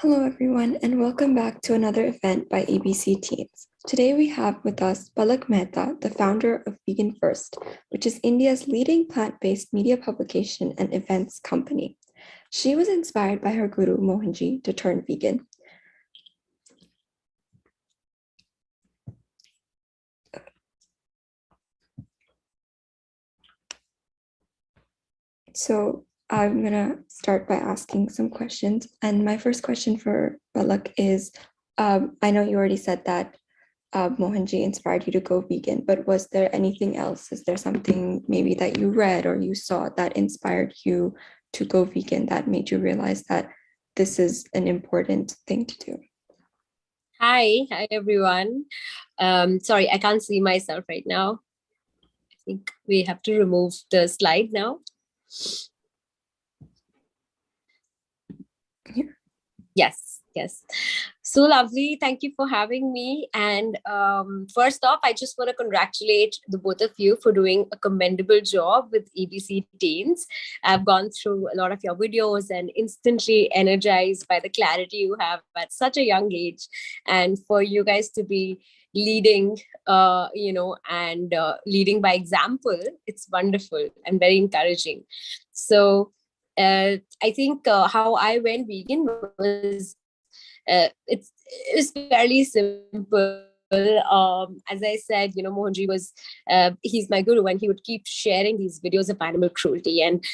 Hello, everyone, and welcome back to another event by EBC Teens. Today we have with us Palak Mehta, the founder of Vegan First, which is India's leading plant-based media publication and events company. She was inspired by her guru Mohanji to turn vegan. So I'm gonna start by asking some questions. And my first question for Palak is, I know you already said that Mohanji inspired you to go vegan, but was there anything else? Is there something maybe that you read or you saw that inspired you to go vegan that made you realize that this is an important thing to do? Hi everyone. Sorry, I can't see myself right now. I think we have to remove the slide now. Yes. So lovely. Thank you for having me. And first off, I just want to congratulate the both of you for doing a commendable job with EBC Teens. I've gone through a lot of your videos and instantly energized by the clarity you have at such a young age. And for you guys to be leading, and leading by example, it's wonderful and very encouraging. So I think how I went vegan was it's fairly simple. As I said, Mohanji was he's my guru, and he would keep sharing these videos of animal cruelty. And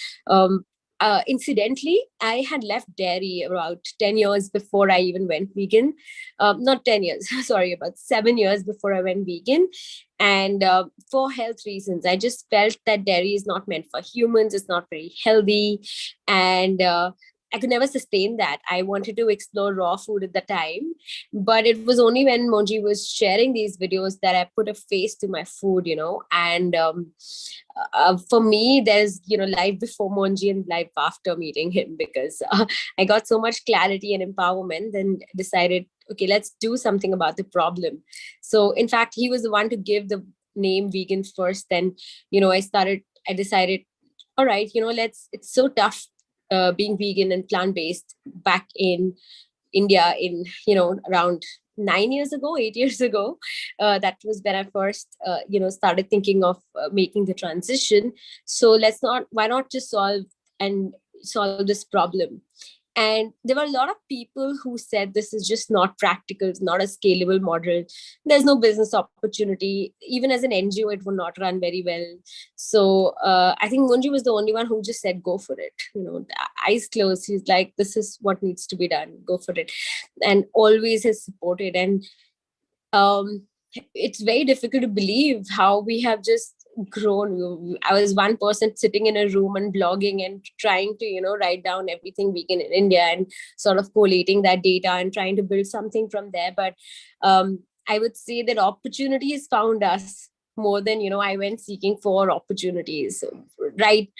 incidentally, I had left dairy about 10 years before I even went vegan. Not 10 years, sorry, about 7 years before I went vegan. And for health reasons, I just felt that dairy is not meant for humans. It's not very healthy. And I could never sustain that. I wanted to explore raw food at the time, but it was only when Monji was sharing these videos that I put a face to my food, And for me, there's life before Monji and life after meeting him, because I got so much clarity and empowerment, and decided, okay, let's do something about the problem. So in fact, he was the one to give the name Vegan First. Then I decided, all right, it's so tough being vegan and plant-based back in India in, around 9 years ago, 8 years ago. That was when I first, started thinking of making the transition. So why not just solve this problem? And there were a lot of people who said this is just not practical, it's not a scalable model. There's no business opportunity. Even as an NGO, it would not run very well. So I think Munji was the only one who just said, go for it. Eyes closed. He's like, this is what needs to be done. Go for it. And always has supported. And it's very difficult to believe how we have just grown. I was one person sitting in a room and blogging and trying to, write down everything vegan in India and sort of collating that data and trying to build something from there. But I would say that opportunities found us more than, I went seeking for opportunities. Right,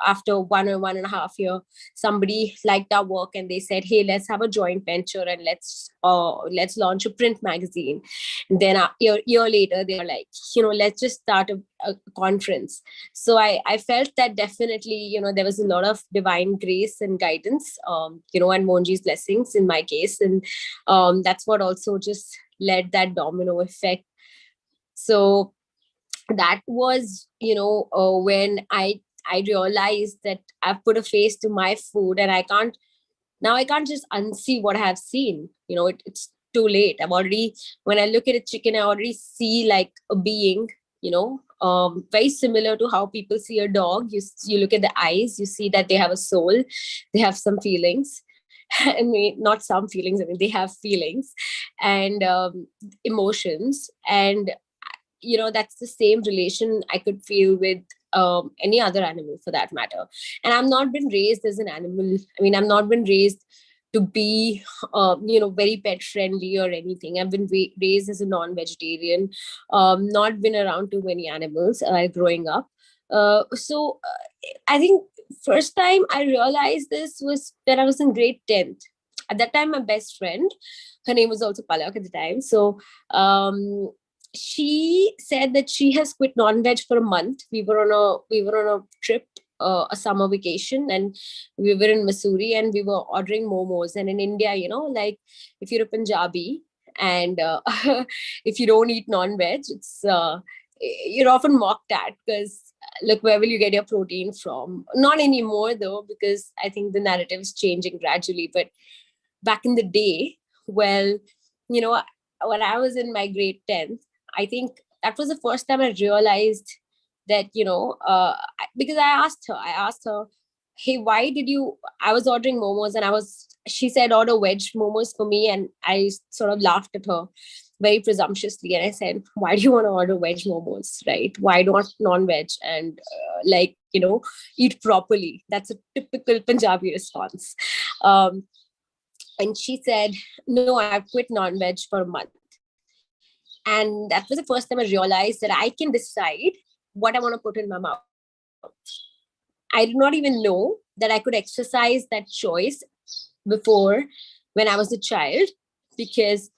after 1 or 1.5 year, somebody liked our work and they said, hey, let's have a joint venture and let's launch a print magazine. And then a year later, they were like, let's just start a conference. So I felt that definitely, there was a lot of divine grace and guidance, and Monji's blessings in my case. And that's what also just led that domino effect. So that was, when I realized that I've put a face to my food, and I can't just unsee what I have seen. It's too late. When I look at a chicken, I already see like a being, very similar to how people see a dog. You look at the eyes, you see that they have a soul, they have some feelings. I mean, not some feelings, I mean, they have feelings and emotions. And that's the same relation I could feel with any other animal for that matter. And I've not been raised as an animal. I mean, I've not been raised to be, very pet friendly or anything. I've been raised as a non-vegetarian, not been around too many animals growing up. I think first time I realized this was when I was in grade 10th. At that time, my best friend, her name was also Palak at the time. So she said that she has quit non-veg for a month. We were on a trip a summer vacation, and we were in Missouri, and we were ordering momos. And in India, like if you're a Punjabi and if you don't eat non-veg, it's you're often mocked at, because look, where will you get your protein from? Not anymore though, because I think the narrative is changing gradually. But back in the day, well, you know, when I was in my grade 10th, I think that was the first time I realized that, because I asked her, hey, why did you, I was ordering momos, and she said, order veg momos for me. And I sort of laughed at her very presumptuously. And I said, why do you want to order veg momos, right? Why not non-veg? And eat properly. That's a typical Punjabi response. And she said, no, I've quit non-veg for a month. And that was the first time I realized that I can decide what I want to put in my mouth. I did not even know that I could exercise that choice before, when I was a child, because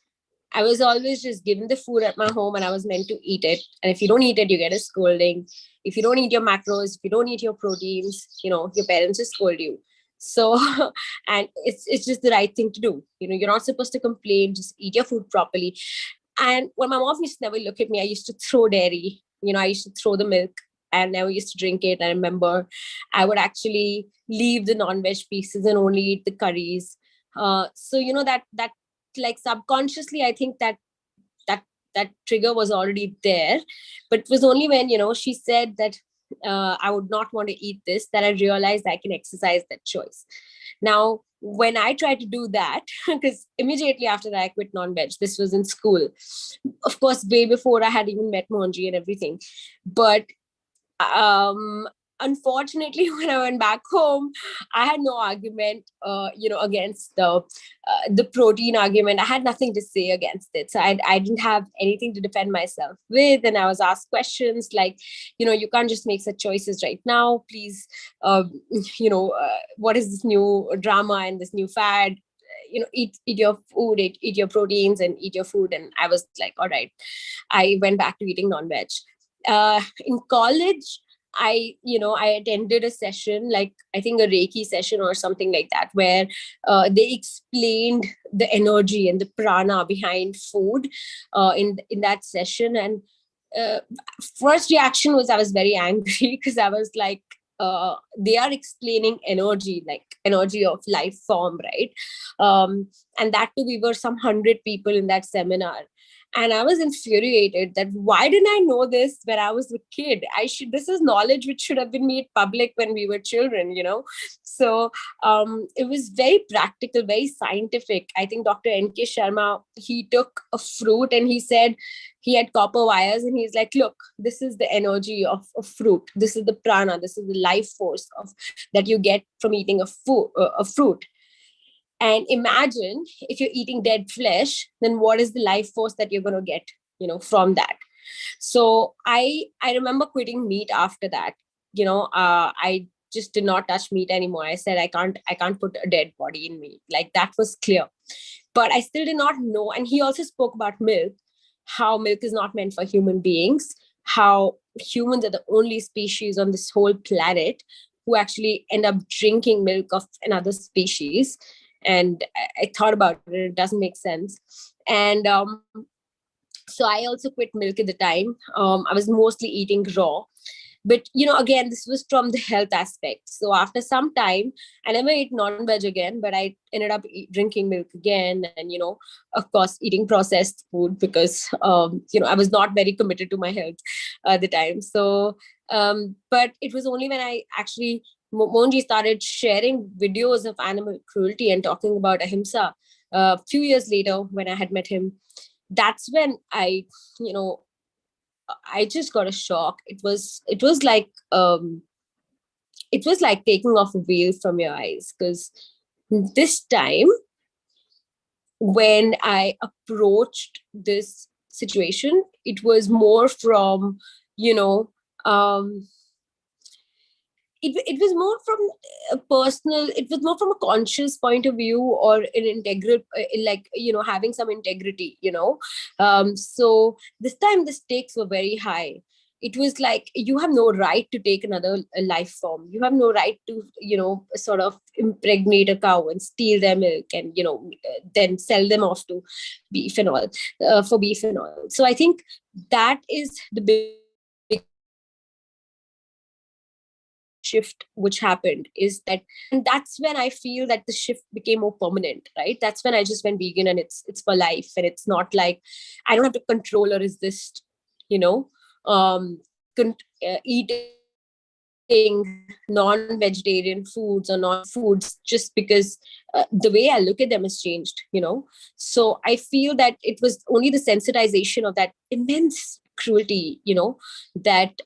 I was always just given the food at my home and I was meant to eat it. And if you don't eat it, you get a scolding. If you don't eat your macros, if you don't eat your proteins, your parents just scold you. So, and it's just the right thing to do. You're not supposed to complain, just eat your food properly. And when my mom used to never look at me, I used to throw dairy. I used to throw the milk and never used to drink it. I remember I would actually leave the non-veg pieces and only eat the curries. So, that like subconsciously, I think that trigger was already there. But it was only when, she said that I would not want to eat this, that I realized I can exercise that choice. Now, when I tried to do that, because immediately after that, I quit non-veg. This was in school. Of course, way before I had even met Mohanji and everything. But unfortunately, when I went back home, I had no argument, against the protein argument. I had nothing to say against it. So I didn't have anything to defend myself with. And I was asked questions like, you can't just make such choices right now. Please, what is this new drama and this new fad? Eat your food, eat your proteins and eat your food. And I was like, all right. I went back to eating non-veg. In college, I attended a session, like I think a Reiki session or something like that, where they explained the energy and the prana behind food in that session. And first reaction was I was very angry, because I was like, they are explaining energy, like energy of life form, right? And that too, we were some 100 people in that seminar. And I was infuriated that why didn't I know this when I was a kid? This is knowledge which should have been made public when we were children, So it was very practical, very scientific. I think Dr. N.K. Sharma, he took a fruit and he said he had copper wires, and he's like, look, this is the energy of fruit. This is the prana. This is the life force that you get from eating a fruit. And imagine if you're eating dead flesh, then what is the life force that you're going to get, from that? So I remember quitting meat after that. I just did not touch meat anymore. I said, I can't put a dead body in meat. Like, that was clear. But I still did not know. And he also spoke about milk, how milk is not meant for human beings, how humans are the only species on this whole planet who actually end up drinking milk of another species. And I thought about it, it doesn't make sense. And so I also quit milk at the time. I was mostly eating raw. But, again, this was from the health aspect. So after some time, I never ate non-veg again, but I ended up drinking milk again. And, of course, eating processed food because, I was not very committed to my health at the time. So, but it was only when I actually, Mohanji started sharing videos of animal cruelty and talking about ahimsa a few years later when I had met him. That's when I just got a shock. It was like taking off a veil from your eyes, because this time when I approached this situation, it was more from it was more from a personal, it was more from a conscious point of view, or an integral, having some integrity. So this time the stakes were very high. it was like, you have no right to take another life form. You have no right to, sort of impregnate a cow and steal their milk and, then sell them off to beef and all, for beef and all. So I think that is the biggest shift which happened, is that, and that's when I feel that the shift became more permanent, right? That's when I just went vegan, and it's for life, and it's not like I don't have to control or resist, you know eating non-vegetarian foods or non-foods, just because the way I look at them has changed, so I feel that it was only the sensitization of that immense cruelty, that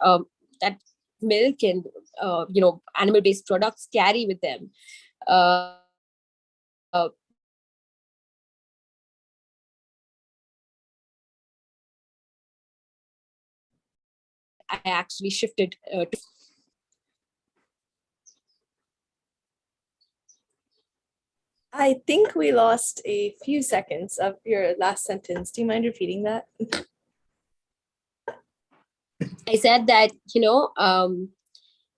milk and animal-based products carry with them. I actually shifted to. I think we lost a few seconds of your last sentence. Do you mind repeating that? I said that,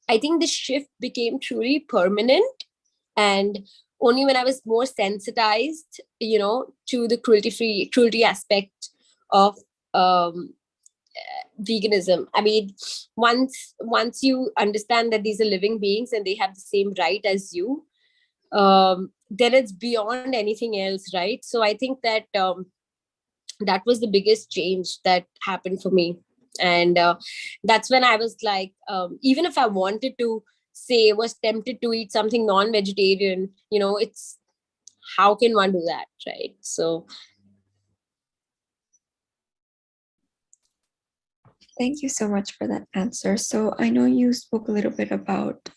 I think the shift became truly permanent, and only when I was more sensitized, to the cruelty aspect of veganism. I mean, once you understand that these are living beings and they have the same right as you, then it's beyond anything else, right? So I think that that was the biggest change that happened for me. And that's when I was like, even if I wanted to say, was tempted to eat something non-vegetarian, it's, how can one do that, right? So Thank you so much for that answer. So I know you spoke a little bit about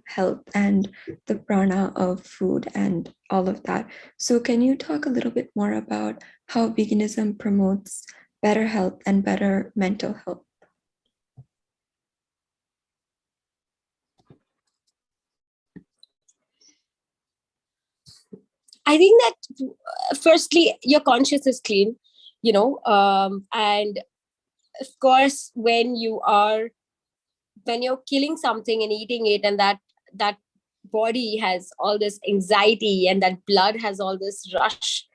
health and the prana of food and all of that. So can you talk a little bit more about how veganism promotes better health and better mental health? I think that firstly, your conscience is clean, and of course, when you're killing something and eating it, and that body has all this anxiety, and that blood has all this rush,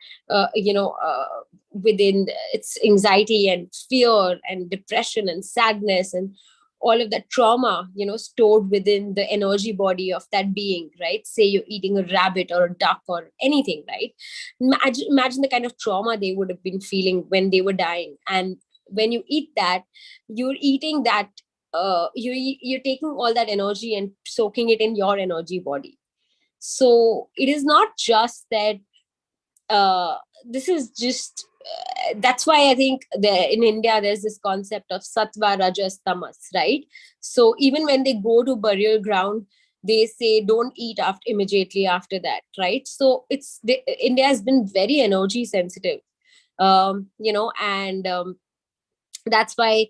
within its anxiety and fear and depression and sadness and all of that trauma, stored within the energy body of that being, right? Say you're eating a rabbit or a duck or anything, right? Imagine the kind of trauma they would have been feeling when they were dying. And when you eat that, you're eating that, you're taking all that energy and soaking it in your energy body. So it is not just that, this is just, that's why I think in India there's this concept of sattva, rajas, tamas, right? So even when they go to burial ground, they say don't eat immediately after that, right? So India has been very energy sensitive, and that's why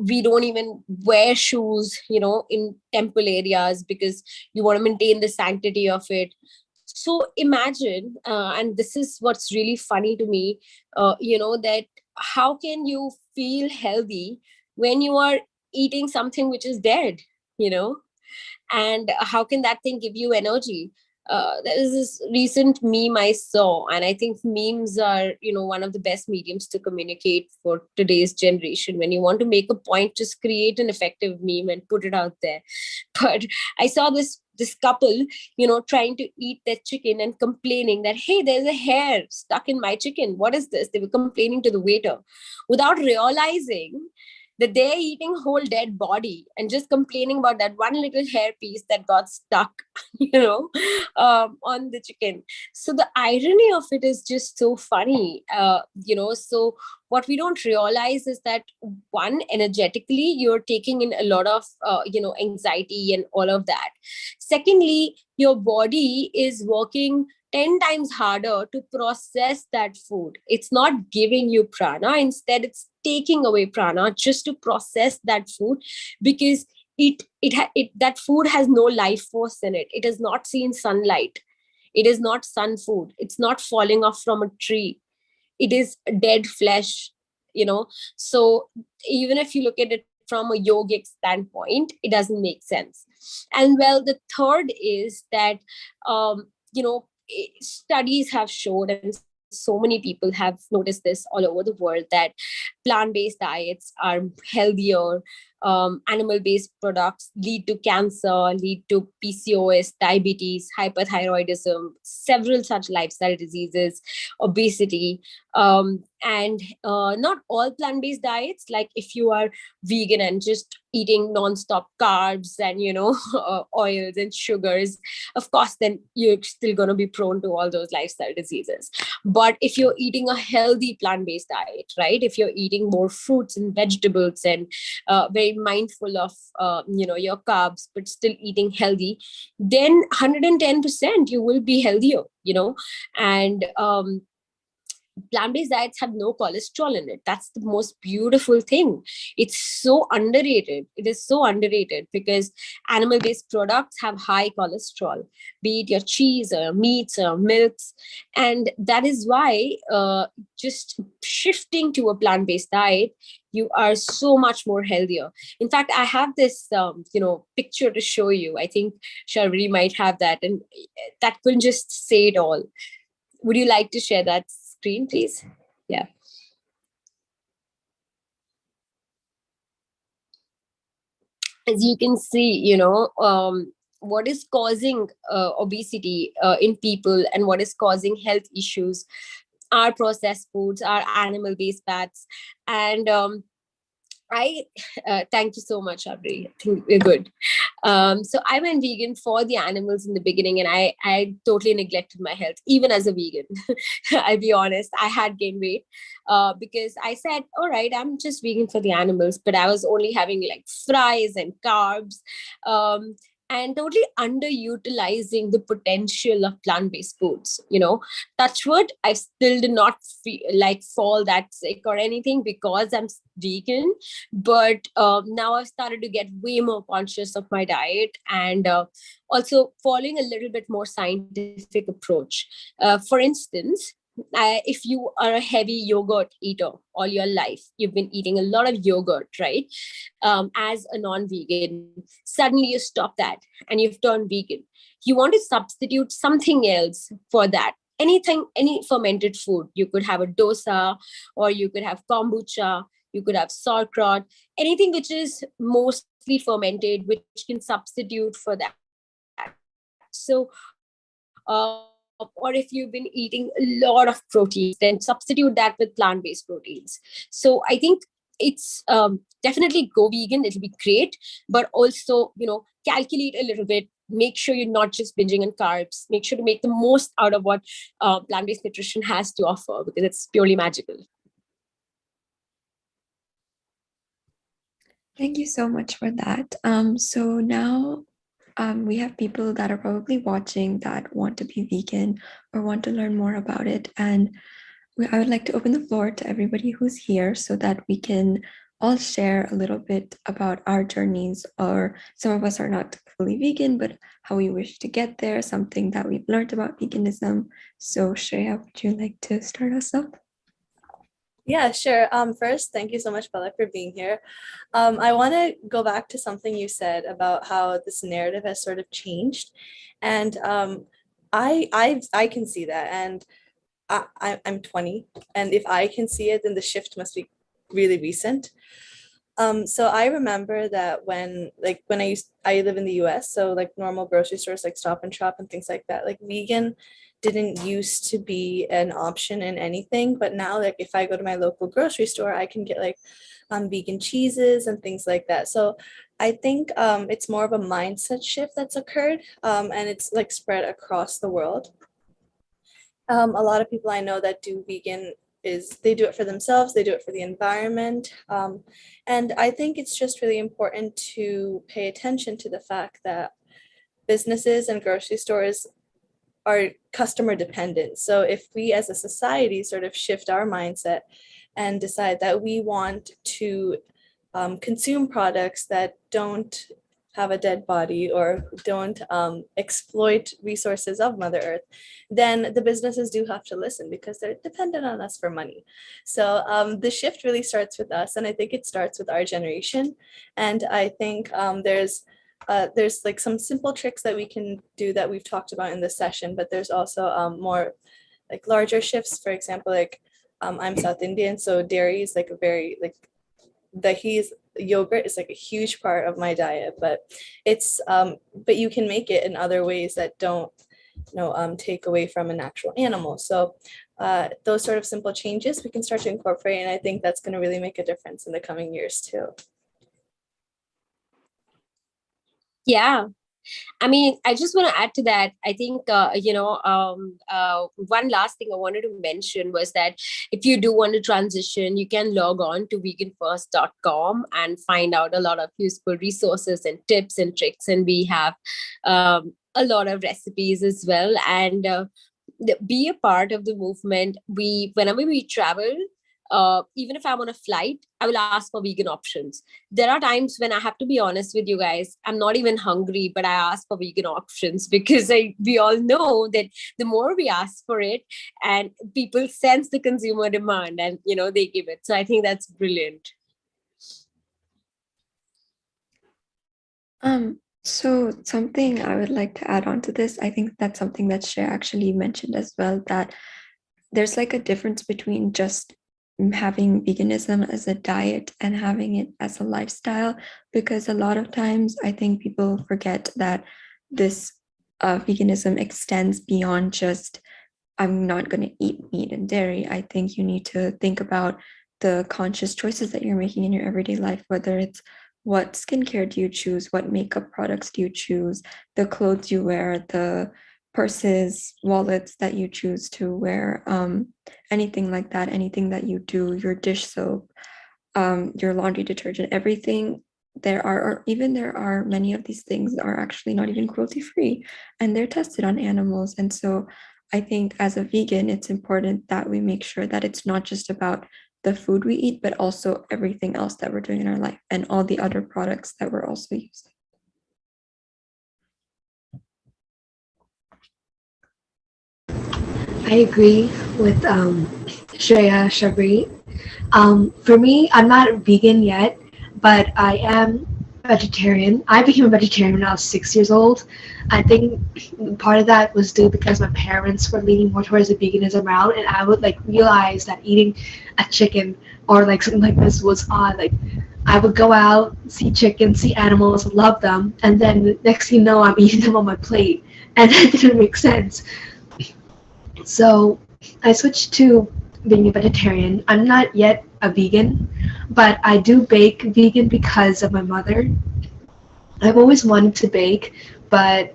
we don't even wear shoes, in temple areas, because you want to maintain the sanctity of it. So imagine, and this is what's really funny to me, that how can you feel healthy when you are eating something which is dead, and how can that thing give you energy? There is this recent meme I saw, and I think memes are, one of the best mediums to communicate for today's generation. When you want to make a point, just create an effective meme and put it out there. But I saw this couple, trying to eat their chicken and complaining that, hey, there's a hair stuck in my chicken. What is this? They were complaining to the waiter without realizing that they're eating whole dead body and just complaining about that one little hair piece that got stuck, on the chicken. So the irony of it is just so funny, so what we don't realize is that, one, energetically you're taking in a lot of anxiety and all of that. Secondly, your body is working 10 times harder to process that food. It's not giving you prana, instead it's taking away prana just to process that food, because that food has no life force in it. It has not seen sunlight. It is not sun food. It's not falling off from a tree. It is dead flesh, so even if you look at it from a yogic standpoint, it doesn't make sense. And well, the third is that, studies have showed, and so many people have noticed this all over the world, that plant-based diets are healthier. Animal-based products lead to cancer, lead to PCOS, diabetes, hyperthyroidism, several such lifestyle diseases, obesity. And not all plant-based diets, like if you are vegan and just eating non-stop carbs and oils and sugars, of course then you're still going to be prone to all those lifestyle diseases. But if you're eating a healthy plant-based diet, right, if you're eating more fruits and vegetables and very mindful of your carbs, but still eating healthy, then 110% you will be healthier. And plant-based diets have no cholesterol in it. That's the most beautiful thing. It's so underrated. It is so underrated because animal-based products have high cholesterol, be it your cheese or meats or milks. And that is why just shifting to a plant-based diet, you are so much more healthier. In fact, I have this picture to show you. I think Sharvari might have that, and that could just say it all. Would you like to share that screen, please? Yeah. As you can see, what is causing obesity in people and what is causing health issues are processed foods, are animal-based fats. And I thank you so much, Abri. I think we're good. So I went vegan for the animals in the beginning, and I totally neglected my health, even as a vegan. I'll be honest, I had gained weight because I said, all right, I'm just vegan for the animals, but I was only having like fries and carbs. And totally underutilizing the potential of plant-based foods. Touch wood, I still did not fall that sick or anything because I'm vegan. But now I've started to get way more conscious of my diet, and also following a little bit more scientific approach. For instance, if you are a heavy yogurt eater all your life, you've been eating a lot of yogurt, right? As a non-vegan, suddenly you stop that and you've turned vegan. You want to substitute something else for that. Anything, any fermented food. You could have a dosa, or you could have kombucha, you could have sauerkraut, anything which is mostly fermented, which can substitute for that. So, or if you've been eating a lot of proteins, then substitute that with plant-based proteins. So I think it's definitely go vegan. It'll be great, but also, calculate a little bit. Make sure you're not just binging on carbs. Make sure to make the most out of what plant-based nutrition has to offer, because it's purely magical. Thank you so much for that. So now we have people that are probably watching that want to be vegan or want to learn more about it. And I would like to open the floor to everybody who's here so that we can all share a little bit about our journeys, or some of us are not fully vegan, but how we wish to get there, something that we've learned about veganism. So Shreya, would you like to start us up? Yeah, sure. First, thank you so much, Palak, for being here. I want to go back to something you said about how this narrative has sort of changed, and I can see that, and I'm 20, and if I can see it, then the shift must be really recent. So I remember that when I live in the US, so like normal grocery stores like Stop and Shop and things like that, like vegan didn't used to be an option in anything, but now like if I go to my local grocery store, I can get like vegan cheeses and things like that. So I think it's more of a mindset shift that's occurred, and it's like spread across the world. A lot of people I know that do vegan they do it for themselves, they do it for the environment. And I think it's just really important to pay attention to the fact that businesses and grocery stores are customer dependent. So if we as a society sort of shift our mindset and decide that we want to consume products that don't have a dead body or don't exploit resources of Mother Earth, then the businesses do have to listen because they're dependent on us for money. So the shift really starts with us, and I think it starts with our generation. And I think there's like some simple tricks that we can do that we've talked about in this session, but there's also more like larger shifts. For example, like I'm South Indian, so dairy is like a very like dahi's yogurt is like a huge part of my diet, but it's but you can make it in other ways that don't take away from an actual animal. So those sort of simple changes we can start to incorporate, and I think that's going to really make a difference in the coming years too. Yeah. I mean, I just want to add to that. I think, one last thing I wanted to mention was that if you do want to transition, you can log on to veganfirst.com and find out a lot of useful resources and tips and tricks. And we have a lot of recipes as well. And be a part of the movement. Whenever we travel, even if I'm on a flight, I will ask for vegan options. There are times when I have to be honest with you guys, I'm not even hungry, but I ask for vegan options because we all know that the more we ask for it, and people sense the consumer demand, and they give it. So I think that's brilliant. So something I would like to add on to this, I think that's something that Shreya actually mentioned as well, that there's like a difference between just having veganism as a diet and having it as a lifestyle, because a lot of times I think people forget that this veganism extends beyond just I'm not going to eat meat and dairy. I think you need to think about the conscious choices that you're making in your everyday life, whether it's what skincare do you choose, what makeup products do you choose, the clothes you wear, the purses, wallets that you choose to wear, anything like that, anything that you do, your dish soap, your laundry detergent, everything. There are many of these things are actually not even cruelty free, and they're tested on animals. And so I think as a vegan, it's important that we make sure that it's not just about the food we eat, but also everything else that we're doing in our life and all the other products that we're also using. I agree with Shreya Shabri. For me, I'm not vegan yet, but I am vegetarian. I became a vegetarian when I was 6 years old. I think part of that was due because my parents were leaning more towards the veganism route, and I would like realize that eating a chicken or like something like this was odd. Like I would go out, see chickens, see animals, love them, and then next thing you know, I'm eating them on my plate, and that didn't make sense. So I switched to being a vegetarian. I'm not yet a vegan, but I do bake vegan because of my mother. I've always wanted to bake, but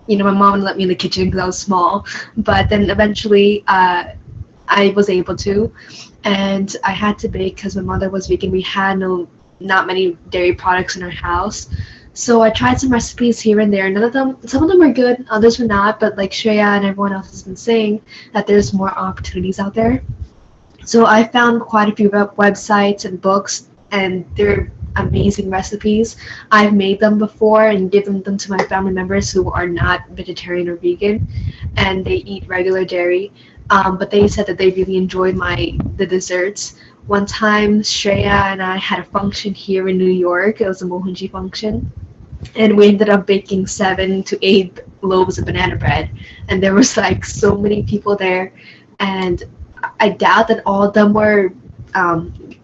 my mom let me in the kitchen because I was small. But then eventually, I was able to, and I had to bake because my mother was vegan. We had not many dairy products in our house. So I tried some recipes here and there. Some of them were good, others were not. But like Shreya and everyone else has been saying, that there's more opportunities out there. So I found quite a few websites and books, and they're amazing recipes. I've made them before and given them to my family members who are not vegetarian or vegan, and they eat regular dairy. But they said that they really enjoyed the desserts. One time, Shreya and I had a function here in New York. It was a Mohanji function, and we ended up baking 7 to 8 loaves of banana bread, and there was like so many people there, and I doubt that all of them were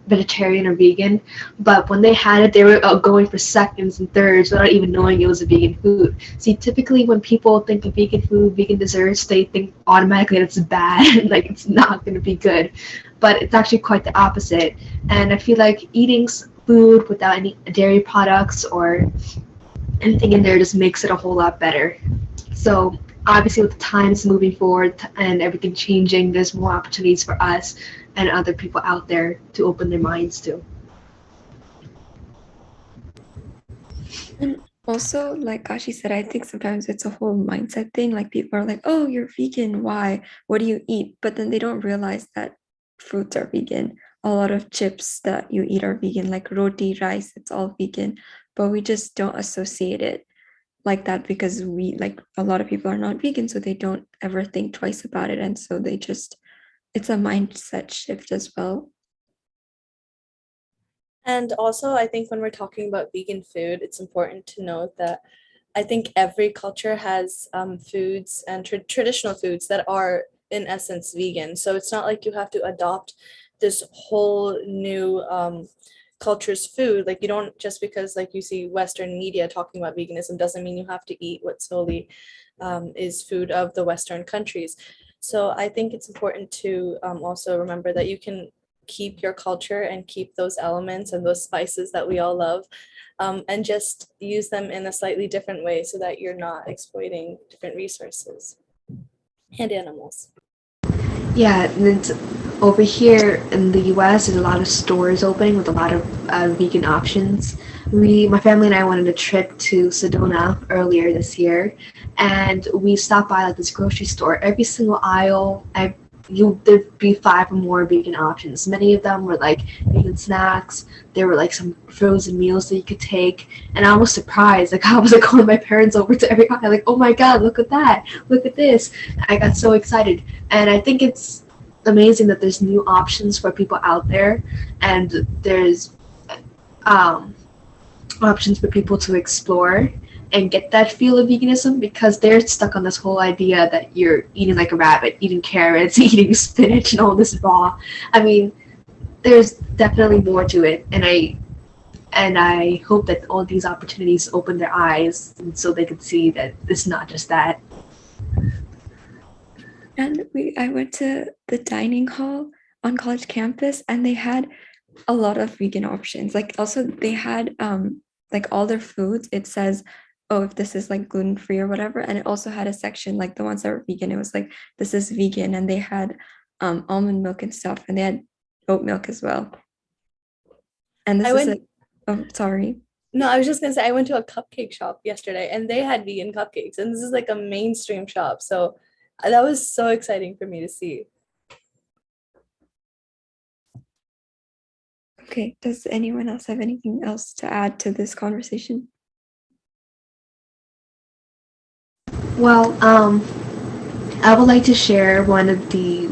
vegetarian or vegan, but when they had it, they were going for seconds and thirds without even knowing it was a vegan food. See, typically when people think of vegan food, vegan desserts, they think automatically that it's bad, like it's not going to be good, but it's actually quite the opposite. And I feel like eating food without any dairy products or anything in there just makes it a whole lot better. So obviously with the times moving forward and everything changing, there's more opportunities for us and other people out there to open their minds to. And also, like Kashi said, I think sometimes it's a whole mindset thing. Like people are like, oh, you're vegan. Why? What do you eat? But then they don't realize that fruits are vegan. A lot of chips that you eat are vegan, like roti, rice, it's all vegan. but we just don't associate it like that because we like a lot of people are not vegan, so they don't ever think twice about it, and so they just it's a mindset shift as well. And also, I think when we're talking about vegan food, it's important to note that I think every culture has foods and traditional foods that are in essence vegan. So it's not like you have to adopt this whole new culture's food. Like you don't, just because like you see Western media talking about veganism doesn't mean you have to eat what solely is food of the Western countries. So I think it's important to also remember that you can keep your culture and keep those elements and those spices that we all love, and just use them in a slightly different way so that you're not exploiting different resources and animals. Yeah, and it's over here in the US, there's a lot of stores opening with a lot of vegan options. My family and I went on a trip to Sedona earlier this year, and we stopped by like this grocery store. Every single aisle, there'd be 5 or more vegan options. Many of them were like vegan snacks. There were like some frozen meals that you could take, and I was surprised. Like I was like calling my parents over to every aisle, like, "Oh my God, look at that! Look at this!" I got so excited, and I think it's amazing that there's new options for people out there, and there's options for people to explore and get that feel of veganism, because they're stuck on this whole idea that you're eating like a rabbit, eating carrots, eating spinach, and all this raw. I mean, there's definitely more to it, and I hope that all these opportunities open their eyes, and so they could see that it's not just that. And I went to the dining hall on college campus, and they had a lot of vegan options. Like also they had like all their foods, it says, oh, if this is like gluten-free or whatever. And it also had a section like the ones that were vegan, it was like, this is vegan. And they had almond milk and stuff, and they had oat milk as well. And sorry. No, I was just gonna say I went to a cupcake shop yesterday and they had vegan cupcakes, and this is like a mainstream shop. So that was so exciting for me to see. Okay, does anyone else have anything else to add to this conversation? Well, I would like to share one of the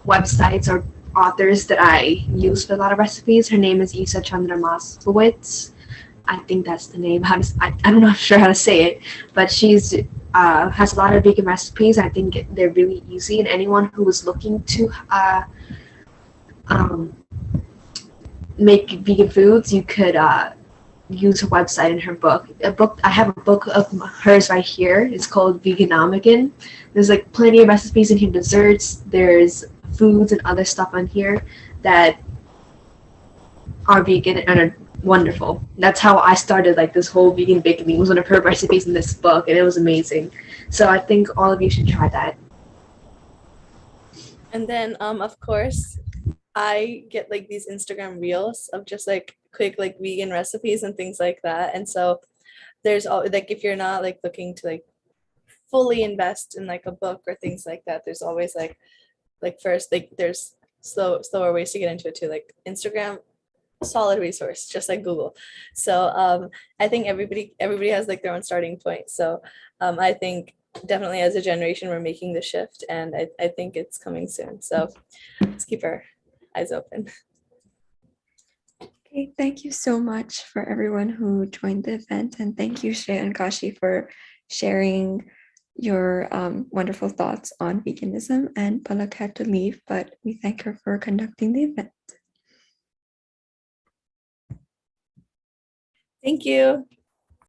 websites or authors that I use for a lot of recipes. Her name is Isa Chandramasowicz. I think that's the name. I'm not sure how to say it, but she's has a lot of vegan recipes. I think they're really easy, and anyone who is looking to make vegan foods, you could use her website and her book. I have a book of hers right here. It's called Veganomican. There's like plenty of recipes in here, desserts, there's foods and other stuff on here that are vegan and are wonderful. That's how I started like this whole vegan baking. Was one of her recipes in this book, and it was amazing. So I think all of you should try that. And then of course I get like these Instagram reels of just like quick like vegan recipes and things like that. And so there's all like, if you're not like looking to like fully invest in like a book or things like that, there's always like first like there's slower ways to get into it too. Like Instagram, solid resource, just like Google. So I think everybody has like their own starting point. So I think definitely as a generation we're making the shift, and I think it's coming soon. So let's keep our eyes open. Okay, thank you so much for everyone who joined the event, and thank you, Shreya and Kashi, for sharing your wonderful thoughts on veganism. And Palak had to leave, but we thank her for conducting the event. Thank you.